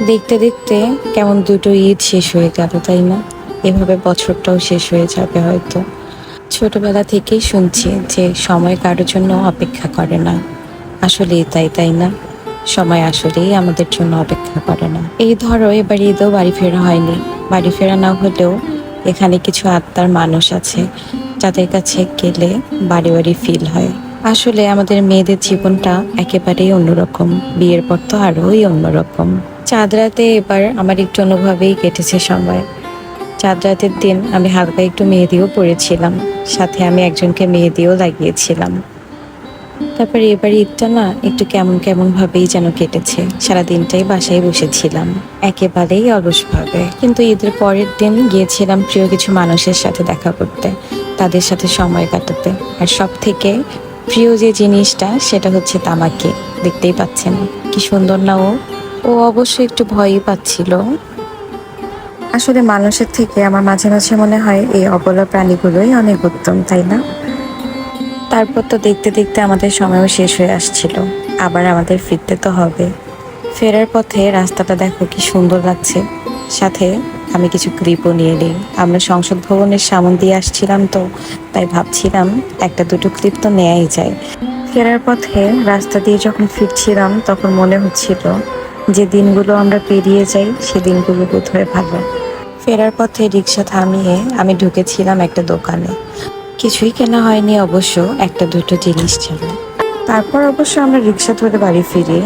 দেখতে দেখতে কেমন দুটো ঈদ শেষ হয়ে গেল, তাই না? এভাবে বছরটাও শেষ হয়ে যাবে হয়তো। ছোটবেলা থেকেই শুনছি যে সময় কারোর জন্য অপেক্ষা করে না। আসলেই তাই, তাই না? সময় আসলেই আমাদের জন্য অপেক্ষা করে না। এই ধরো এবার ঈদেও বাড়ি ফেরা হয়নি। বাড়ি ফেরা না হলেও এখানে কিছু আত্মার মানুষ আছে যাদের কাছে গেলে বাড়ি বাড়ি ফিল হয়। আসলে আমাদের মেয়েদের জীবনটা একেবারেই অন্যরকম, বিয়ের পর তো আরোই অন্যরকম। চাঁদ রাতে এবার আমার একটু অন্যভাবেই কেটেছে সময়। চাঁদ রাতের দিন আমি হালকা একটু মেহেদিও পরেছিলাম, সাথে আমি একজনকে মেহেদিও লাগিয়েছিলাম। তারপরে এবার ঈদটা না একটু কেমন কেমন ভাবেই যেন কেটেছে। সারা দিনটাই বাসায় বসেছিলাম, একেবারেই অলস ভাবে। কিন্তু ঈদের পরের দিন গিয়েছিলাম প্রিয় কিছু মানুষের সাথে দেখা করতে, তাদের সাথে সময় কাটাতে। আর সব থেকে প্রিয় যে জিনিসটা সেটা হচ্ছে তামাকে। দেখতেই পাচ্ছেন কি সুন্দর না ও। ও অবশ্য একটু ভয়ই পাচ্ছিল। আসলে মানুষের থেকে আমার মাঝে মাঝে মনে হয় এই অবলা প্রাণীগুলোই অনেক উত্তম, তাই না? তারপর তো দেখতে দেখতে আমাদের সময়ও শেষ হয়ে আসছিল। আবার আমাদের ফিরতে তো হবে। ফেরার পথে রাস্তাটা দেখো কি সুন্দর লাগছে। সাথে আমি কিছু ক্লিপও নিয়ে নিই। আমরা সংসদ ভবনের সামন দিয়ে আসছিলাম, তো তাই ভাবছিলাম একটা দুটো ক্লিপ তো নেয়াই যায়। ফেরার পথে রাস্তা দিয়ে যখন ফিরছিলাম তখন মনে হচ্ছিল যে দিনগুলো আমরা পেরিয়ে যাই সে দিনগুলো বোধহয় ভালো। ফেরার পথে রিক্সা থামিয়ে আমি ঢুকেছিলাম একটা দোকানে। কিছুই কেনা হয়নি অবশ্য, একটা দুটো জিনিস ছাড়া। তারপর অবশ্য আমরা রিক্সা ধরে বাড়ি ফিরি।